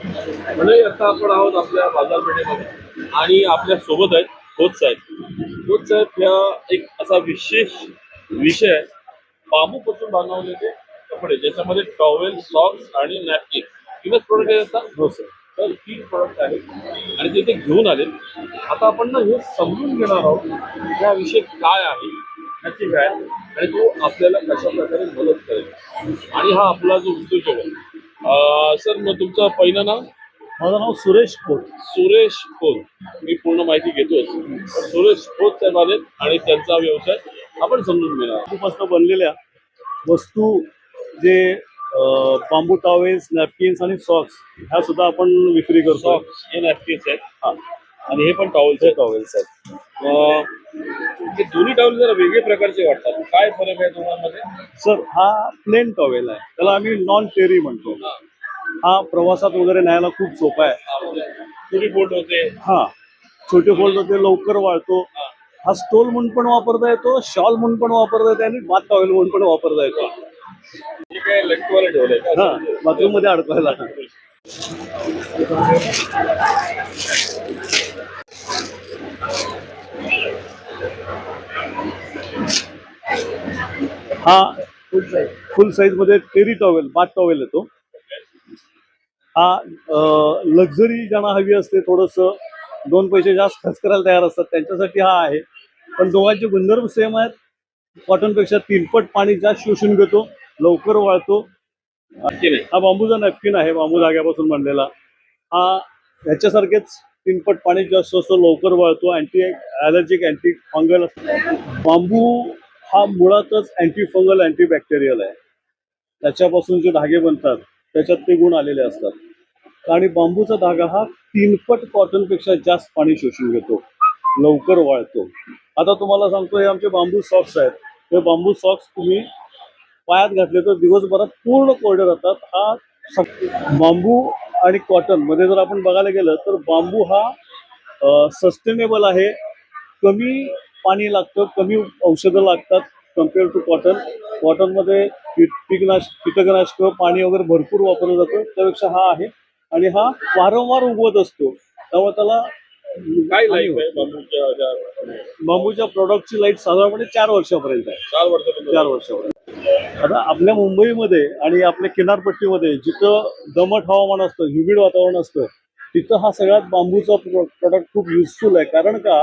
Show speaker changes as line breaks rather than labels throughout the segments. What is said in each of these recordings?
म्हणजे आता आपण आहोत आपल्या बाजारपेठेमध्ये आणि आपल्या सोबत आहेत खोत साहेब. खोत साहेब या एक असा विशेष विषय आहे, बांबूपासून बनवलेले कपडे ज्याच्यामध्ये टॉवेल, सॉक्स आणि नॅपकिन तीनच प्रोडक्ट आहेत आता.
हो सर.
तर 3 प्रोडक्ट आहेत आणि ते ते घेऊन आले. आता आपण ना हे समजून घेणार आहोत हा विषय काय आहे, नक्की काय आणि तो आपल्याला कशा प्रकारे मदत करेल आणि हा आपला जो उद्योजक आहे. सर मग तुमचं पहिलं नाव?
माझं नाव सुरेश खोत.
सुरेश खोत. मी पूर्ण माहिती घेतोच. सुरेश खोत साहेब आलेत आणि त्यांचा व्यवसाय आपण समजून घेणार.
बांबूपासून बनलेल्या वस्तू जे बांबू टॉवेल्स, नॅपकिन्स आणि सॉक्स ह्या सुद्धा आपण विक्री करतो.
सॉक्स हे नॅपकिन्स आहेत
हा,
आणि हे पण टॉवेल्स आहेत.
टॉवेल्स आहेत.
हे दोन्ही टॉवेल जरा वेगळे प्रकारचे वाटतात. काय फरक आहे दोघांमध्ये?
सर हा प्लेन टॉवेल आहे, त्याला आम्ही नॉन टेरी म्हणतो.
हा.
हा प्रवासात वगैरे न्यायला खूप सोपा आहे.
थोडी बोट होते.
हा, छोटे फोल्ड होते, लवकर वाळतो. हा स्टोल म्हणून पण वापरता येतो, शॉल म्हणून पण वापरता येतो आणि बाथ टॉवेल म्हणून पण वापरता येतो.
हे काय लटकवायला ठेवलंय का?
हा, बाथरूम मध्ये अडकवायला. हा फुल साईज मध्ये टेरी टॉवेल, बाथ टॉवेल येतो. हा लक्झरी ज्यांना हवी असते, थोडस 2 पैसे जास्त खर्च करायला तयार असतात त्यांच्यासाठी हा आहे. पण दोघांचे गुणधर्म सेम आहेत. कॉटनपेक्षा 3 पट पाणी जास्त शोषून घेतो, लवकर वाळतो. हा बांबूचा नॅपकिन आहे, बांबू धाग्यापासून बनलेला. हा ह्याच्यासारखेच 3 पट पाणी जास्त असतो, लवकर वाळतो, अँटी ॲलर्जिक, अँटी फंगल असतो. बांबू हा मुळातच अँटी फंगल, अँटी बॅक्टेरियल आहे. त्याच्यापासून जे धागे बनतात त्याच्यात ते गुण आलेले असतात. आणि बांबूचा धागा हा 3 पट कॉटनपेक्षा जास्त पाणी शोषून घेतो, लवकर वाळतो. आता तुम्हाला सांगतो, हे आमचे बांबू सॉक्स आहेत. हे बांबू सॉक्स तुम्ही पायात घातले तर दिवसभरात पूर्ण कोरडे राहतात. हा बांबू आणि कॉटन मध्ये जर आपण बघायला गेलं तर बांबू हा सस्टेनेबल आहे. कमी पाणी लागतं, कमी औषधं लागतात कम्पेअर टू कॉटन. कॉटनमध्ये कीटकनाशक, पाणी वगैरे भरपूर वापरलं जातं, त्यापेक्षा हा आहे. आणि हा वारंवार उगवत असतो, त्यामुळे त्याला
काय लाईफ आहे
बांबूच्या प्रोडक्टची लाईफ साधारणपणे 4 वर्षापर्यंत आहे.
4 वर्षापर्यंत.
4 वर्षापर्यंत. आता आपल्या मुंबईमध्ये आणि आपल्या किनारपट्टीमध्ये जिथं दमट हवामान असतं, ह्युमिड वातावरण असतं, तिथं हा सगळ्यात बांबूचा प्रोडक्ट खूप युजफुल आहे. कारण का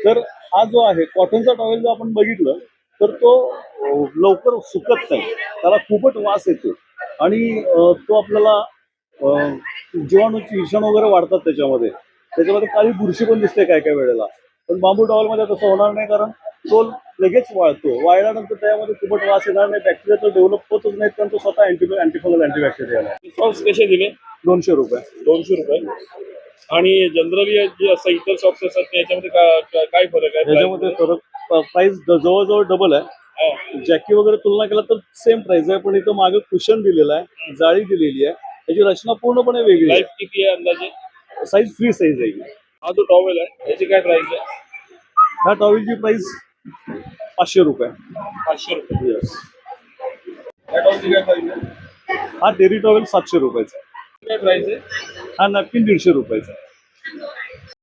तर हा जो आहे कॉटनचा टॉवेल जो आपण बघितलं तर तो लवकर सुकत नाही, त्याला खूपच वास येतो आणि तो आपल्याला विषाणू वगैरे वाढतात त्याच्यामध्ये काही बुरशी पण दिसते काय काय वेळेला. पण बांबू टॉवेलमध्ये तसं होणार नाही, कारण तो लगेच वाळतो. वाळल्यानंतर त्यामध्ये खूपच वास येणार नाही, बॅक्टेरिया तर डेव्हलप होतच नाहीत, कारण तो स्वतः अँटीफंगल, अँटीबॅक्टेरियल आहे.
सॉक्स कसे दिले?
200 रुपये.
200 रुपये. आणि जनरली जे असं इतर सॉक्स असतात त्याच्यामध्ये काय फरक आहे?
त्याच्यामध्ये फरक प्राइस जवळजवळ डबल आहे. जॅकी वगैरे तुलना केला तर सेम प्राइस आहे, पण इथं मागे कुशन दिलेलं आहे, जाळी दिलेली आहे, त्याची रचना पूर्णपणे वेगळी आहे.
लाईफ किती आहे अंदाजे?
साईज फ्री साईज आहे.
हा जो टॉवेल आहे त्याची काय प्राइस आहे?
ह्या टॉवेलची प्राइस 500 रुपये.
500 रुपये.
येस.
या टॉवेलची काय प्राइस आहे?
हा टेरी टॉवेल 700 रुपयाचा आहे.
काय प्राइस आहे?
हा नॅपकिन 150 रुपयाचा आहे.